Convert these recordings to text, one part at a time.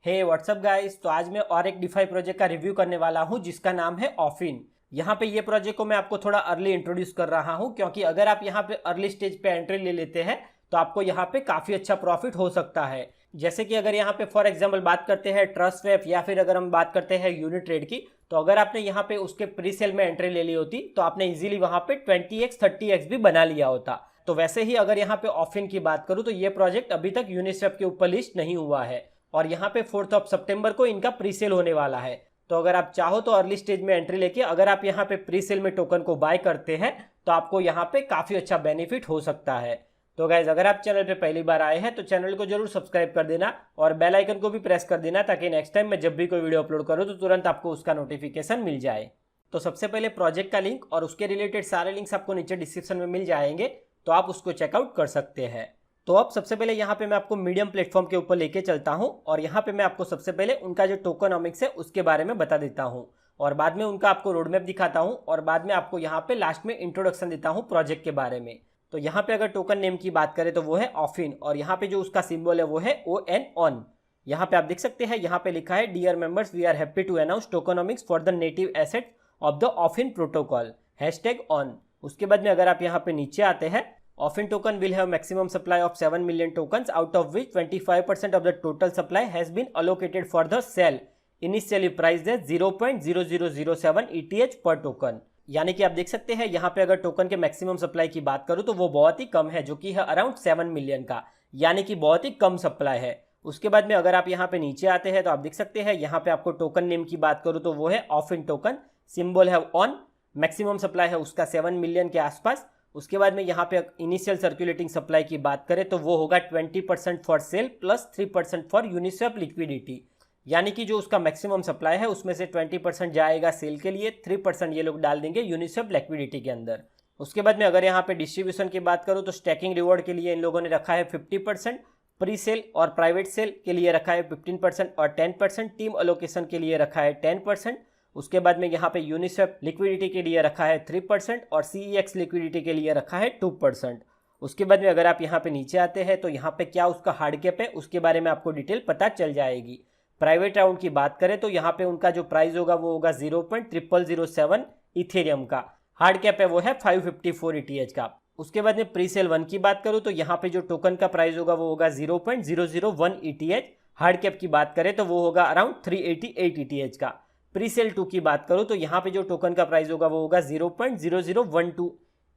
हे WhatsApp guys, तो आज मैं और एक डिफाई प्रोजेक्ट का रिव्यू करने वाला हूं जिसका नाम है ऑफिन। यहाँ पे ये प्रोजेक्ट को मैं आपको थोड़ा अर्ली इंट्रोड्यूस कर रहा हूं क्योंकि अगर आप यहाँ पे अर्ली स्टेज पे एंट्री ले लेते हैं तो आपको यहाँ पे काफ़ी अच्छा प्रॉफिट हो सकता है। जैसे कि अगर यहाँ पे फॉर एग्जाम्पल बात करते हैं ट्रस्ट स्वैप या फिर अगर हम बात करते हैं यूनिट ट्रेड की, तो अगर आपने यहाँ पे उसके प्री सेल में एंट्री ले ली होती तो आपने इजीली वहाँ पे 20x 30x भी बना लिया होता। तो वैसे ही अगर यहाँ पे ऑफिन की बात करूँ तो ये प्रोजेक्ट अभी तक यूनिस्वैप के ऊपर लिस्ट नहीं हुआ है और यहाँ पे 4 सितंबर को इनका प्री सेल होने वाला है। तो अगर आप चाहो तो अर्ली स्टेज में एंट्री लेके अगर आप यहाँ पे प्री सेल में टोकन को बाय करते हैं तो आपको यहाँ पे काफ़ी अच्छा बेनिफिट हो सकता है। तो गाइज, अगर आप चैनल पे पहली बार आए हैं तो चैनल को जरूर सब्सक्राइब कर देना और बेल आइकन को भी प्रेस कर देना ताकि नेक्स्ट टाइम मैं जब भी कोई वीडियो अपलोड करूँ तो तुरंत आपको उसका नोटिफिकेशन मिल जाए। तो सबसे पहले प्रोजेक्ट का लिंक और उसके रिलेटेड सारे लिंक्स आपको नीचे डिस्क्रिप्शन में मिल जाएंगे, तो आप उसको चेकआउट कर सकते हैं। तो अब सबसे पहले यहाँ पे मैं आपको मीडियम प्लेटफॉर्म के ऊपर लेके चलता हूँ और यहाँ पे मैं आपको सबसे पहले उनका जो टोकनॉमिक्स है उसके बारे में बता देता हूँ और बाद में उनका आपको रोड मैप दिखाता हूँ और बाद में आपको यहाँ पे लास्ट में इंट्रोडक्शन देता हूँ प्रोजेक्ट के बारे में। तो यहाँ पे अगर टोकन नेम की बात करें तो वो है ऑफिन और यहाँ पे जो उसका सिंबल है वो है ON ऑन। यहाँ पे आप देख सकते हैं, यहाँ पे लिखा है dear members, we are happy to announce tokenomics for the native asset of the Offin protocol #ON। उसके बाद में अगर आप यहाँ पे नीचे आते हैं, often token will have maximum supply of 7 million tokens, out of which 25% of the total supply has been allocated for the sale, initially priced as 0.0007 ETH per token। यानी कि आप देख सकते हैं यहाँ पे अगर टोकन के मैक्सिमम सप्लाई की बात करूँ तो वो बहुत ही कम है, जो कि है अराउंड 7 मिलियन का, यानी कि बहुत ही कम सप्लाई है। उसके बाद में अगर आप यहाँ पे नीचे आते हैं तो आप देख सकते हैं यहाँ पे आपको टोकन नेम की बात करूँ तो वो है ऑफिन टोकन, सिंबल है ऑन, मैक्सिमम सप्लाई है उसका 7 मिलियन के आसपास। उसके बाद में यहाँ पे इनिशियल सर्कुलेटिंग सप्लाई की बात करें तो वो होगा 20% for sale plus 3% for Uniswap liquidity, यानी कि जो उसका मैक्सिमम सप्लाई है उसमें से 20% जाएगा सेल के लिए, 3% ये लोग डाल देंगे यूनिस्वैप लिक्विडिटी के अंदर। उसके बाद में अगर यहाँ पे डिस्ट्रीब्यूशन की बात करूँ तो स्टैकिंग रिवॉर्ड के लिए इन लोगों ने रखा है 50%, प्री सेल और प्राइवेट सेल के लिए रखा है 15% और 10%, टीम अलोकेशन के लिए रखा है 10%। उसके बाद में यहाँ पे यूनिस्वैप लिक्विडिटी के लिए रखा है 3% और CEX लिक्विडिटी के लिए रखा है 2%। उसके बाद में अगर आप यहाँ पे नीचे आते हैं तो यहाँ पे क्या उसका हार्ड कैप है उसके बारे में आपको डिटेल पता चल जाएगी। प्राइवेट राउंड की बात करें तो यहाँ पे उनका जो प्राइस होगा वो होगा 0.0007 इथेरियम का, हार्ड कैप है वो है 554 ETH का। उसके बाद में प्री सेल 1 की बात करूँ तो यहाँ पे जो टोकन का प्राइस होगा वो होगा 0.001 ETH, हार्ड कैप की बात करें तो वो होगा अराउंड 388 ETH का। प्री सेल 2 की बात करूँ तो यहाँ पे जो टोकन का प्राइस होगा वो होगा 0.0012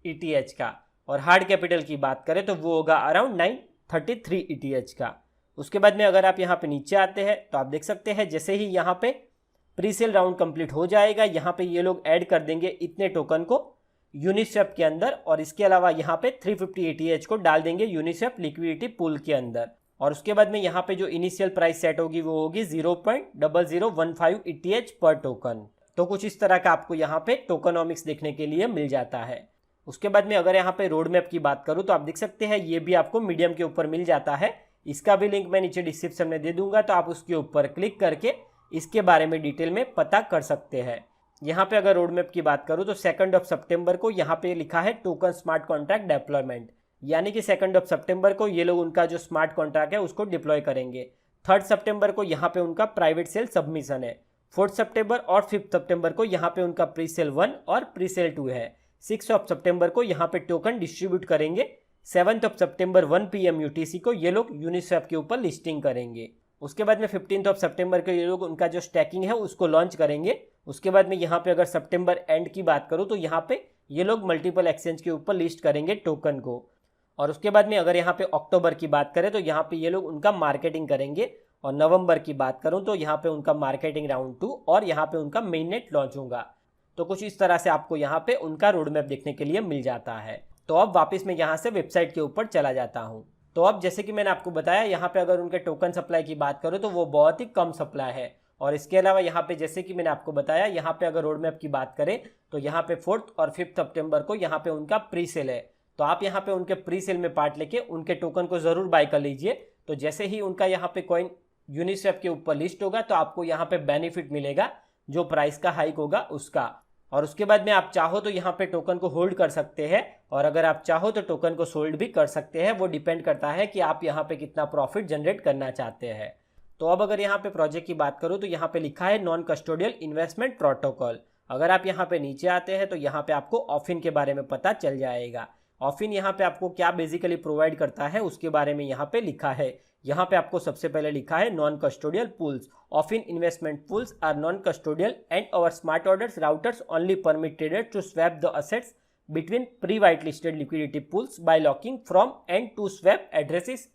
ETH का और हार्ड कैपिटल की बात करें तो वो होगा अराउंड 933 ETH का। उसके बाद में अगर आप यहाँ पे नीचे आते हैं तो आप देख सकते हैं जैसे ही यहाँ पे प्री सेल राउंड कंप्लीट हो जाएगा यहाँ पे ये लोग ऐड कर देंगे इतने टोकन को यूनिस्वैप के अंदर और इसके अलावा यहाँ पे 350 ETH को डाल देंगे यूनिस्वैप लिक्विडिटी पूल के अंदर और उसके बाद में यहाँ पे जो इनिशियल प्राइस सेट होगी वो होगी 0.0015 ETH पर टोकन। तो कुछ इस तरह का आपको यहाँ पे टोकनॉमिक्स देखने के लिए मिल जाता है। उसके बाद में अगर यहाँ पे रोड मैप की बात करूँ तो आप देख सकते हैं ये भी आपको मीडियम के ऊपर मिल जाता है, इसका भी लिंक मैं नीचे डिस्क्रिप्शन में दे दूंगा, तो आप उसके ऊपर क्लिक करके इसके बारे में डिटेल में पता कर सकते हैं। यहाँ पे अगर रोड मैप की बात करूँ तो 2 सितंबर को यहाँ पे लिखा है टोकन स्मार्ट कॉन्ट्रैक्ट डिप्लॉयमेंट, यानी कि 2 सितंबर को ये लोग उनका जो स्मार्ट कॉन्ट्रैक्ट है उसको डिप्लॉय करेंगे। 3 सितंबर को यहाँ पे उनका प्राइवेट सेल सबमिशन है। 4 सितंबर और 5 सितंबर को यहाँ पे उनका प्री सेल 1 और प्री सेल 2 है। 6 सितंबर को यहाँ पे टोकन डिस्ट्रीब्यूट करेंगे। 7 सितंबर 1 PM UTC को ये लोग यूनिस्वैप के ऊपर लिस्टिंग करेंगे। उसके बाद में 15 सितंबर को ये लोग उनका जो स्टैकिंग है उसको लॉन्च करेंगे। उसके बाद में यहाँ पे अगर सितंबर एंड की बात करूँ तो यहाँ पे ये लोग मल्टीपल एक्सचेंज के ऊपर लिस्ट करेंगे टोकन को। और उसके बाद में अगर यहाँ पे अक्टूबर की बात करें तो यहाँ पे ये लोग उनका मार्केटिंग करेंगे और नवंबर की बात करूँ तो यहाँ पे उनका मार्केटिंग राउंड 2 और यहाँ पे उनका मेन नेट लॉन्च होगा। तो कुछ इस तरह से आपको यहाँ पे उनका रोड मैप देखने के लिए मिल जाता है। तो अब वापस मैं यहाँ से वेबसाइट के ऊपर चला जाता हूँ। तो अब जैसे कि मैंने आपको बताया यहाँ पे अगर उनके टोकन सप्लाई की बात करूँ तो वो बहुत ही कम सप्लाई है और इसके अलावा यहाँ पे जैसे कि मैंने आपको बताया यहाँ पे अगर रोड मैप की बात करें तो यहाँ पे 4 और 5 सितंबर को यहाँ पे उनका प्री सेल है। तो आप यहाँ पे उनके प्री सेल में पार्ट लेके उनके टोकन को ज़रूर बाय कर लीजिए। तो जैसे ही उनका यहाँ पे कॉइन यूनिस्वैप के ऊपर लिस्ट होगा तो आपको यहाँ पे बेनिफिट मिलेगा जो प्राइस का हाइक होगा उसका। और उसके बाद में आप चाहो तो यहाँ पे टोकन को होल्ड कर सकते हैं और अगर आप चाहो तो टोकन को सोल्ड भी कर सकते हैं, वो डिपेंड करता है कि आप यहाँ पे कितना प्रॉफिट जनरेट करना चाहते हैं। तो अब अगर यहाँ पे प्रोजेक्ट की बात करूँ तो यहाँ पे लिखा है नॉन कस्टोडियल इन्वेस्टमेंट प्रोटोकॉल। अगर आप यहाँ पे नीचे आते हैं तो यहाँ पे आपको ऑफिन के बारे में पता चल जाएगा। ऑफिन यहाँ पे आपको क्या बेसिकली प्रोवाइड करता है उसके बारे में यहाँ पे लिखा है। यहाँ पे आपको सबसे पहले लिखा है non custodial pools. Offin investment pools are non custodial and our smart orders routers only permit traders to swap the assets between pre-white listed liquidity pools by locking from and to swap addresses.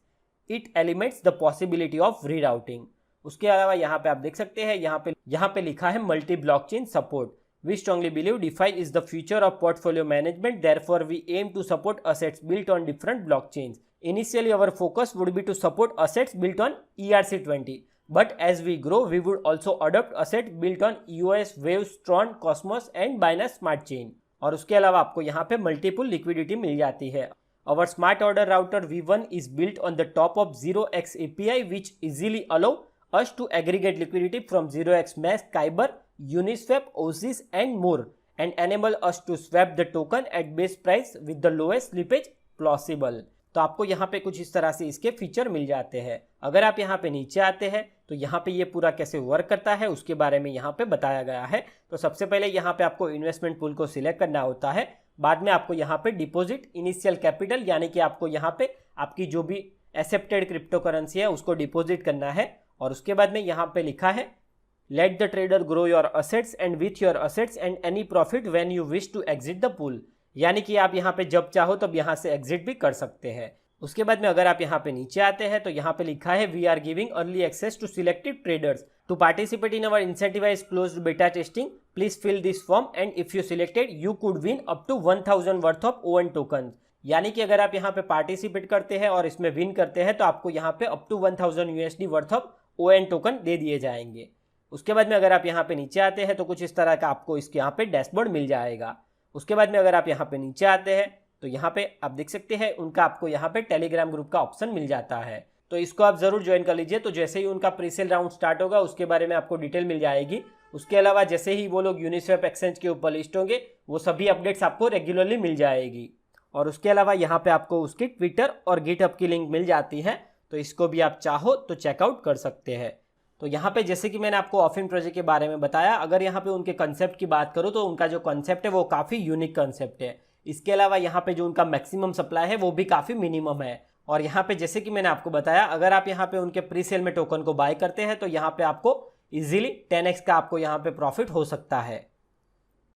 It eliminates the possibility of rerouting. उसके अलावा यहाँ पे आप देख सकते हैं यहाँ पे लिखा है multi blockchain support. We strongly believe DeFi is the future of portfolio management. Therefore, we aim to support assets built on different blockchains. Initially, our focus would be to support assets built on ERC20. But as we grow, we would also adopt assets built on EOS, Waves, Tron, Cosmos and Binance Smart Chain. और उसके अलावा आपको यहाँ पे multiple liquidity मिल जाती है। Our smart order router V1 is built on the top of 0x API which easily allow us to aggregate liquidity from 0x Mesh, Kyber, Uniswap, OSIS and more and enable us to swap the token at base price with the lowest slippage possible. तो आपको यहाँ पे कुछ इस तरह से इसके feature मिल जाते हैं। अगर आप यहाँ पे नीचे आते हैं तो यहाँ पे ये पूरा कैसे वर्क करता है उसके बारे में यहाँ पे बताया गया है। तो सबसे पहले यहाँ पे आपको इन्वेस्टमेंट पूल को सिलेक्ट करना होता है। बाद में आपको यहाँ पे डिपॉजिट इनिशियल कैपिटल यानी कि आपको यहाँ पे आपकी जो भी एक्सेप्टेड क्रिप्टो करेंसी है उसको डिपॉजिट करना है। और उसके बाद में यहाँ पे लिखा है let the trader grow your assets and with your assets and any profit when you wish to exit the pool, यानी कि आप यहाँ पे जब चाहो तब यहाँ से एग्जिट भी कर सकते हैं। उसके बाद में अगर आप यहाँ पे नीचे आते हैं तो यहाँ पे लिखा है we are giving early access to selected traders to participate in our incentivise closed beta testing, please fill this form and if you selected you could win up to 1000 worth of ON token. यानी कि अगर आप यहाँ पे participate करते हैं और इसमें विन करते हैं तो आपको यहाँ पे up to 1000 USD worth of ON token दे दिए जाएंगे। उसके बाद में अगर आप यहाँ पे नीचे आते हैं तो कुछ इस तरह का आपको इसके यहाँ पे डैशबोर्ड मिल जाएगा। उसके बाद में अगर आप यहाँ पे नीचे आते हैं तो यहाँ पे आप देख सकते हैं उनका आपको यहाँ पे टेलीग्राम ग्रुप का ऑप्शन मिल जाता है, तो इसको आप जरूर ज्वाइन कर लीजिए। तो जैसे ही उनका प्रीसेल राउंड स्टार्ट होगा उसके बारे में आपको डिटेल मिल जाएगी। उसके अलावा जैसे ही वो लोग यूनिस्वैप एक्सचेंज के ऊपर लिस्ट होंगे वो सभी अपडेट्स आपको रेगुलरली मिल जाएगी। और उसके अलावा यहाँ पे आपको उसकी ट्विटर और गिटहब की लिंक मिल जाती है, तो इसको भी आप चाहो तो चेकआउट कर सकते हैं। तो यहाँ पे जैसे कि मैंने आपको ऑफिन प्रोजेक्ट के बारे में बताया, अगर यहाँ पे उनके कंसेप्ट की बात करूँ तो उनका जो कंसेप्ट है वो काफ़ी यूनिक कंसेप्ट है। इसके अलावा यहाँ पे जो उनका मैक्सिमम सप्लाई है वो भी काफ़ी मिनिमम है। और यहाँ पे जैसे कि मैंने आपको बताया अगर आप यहाँ पे उनके प्री सेल में टोकन को बाय करते हैं तो यहाँ पे आपको इजीली 10x का आपको यहाँ पे प्रॉफिट हो सकता है।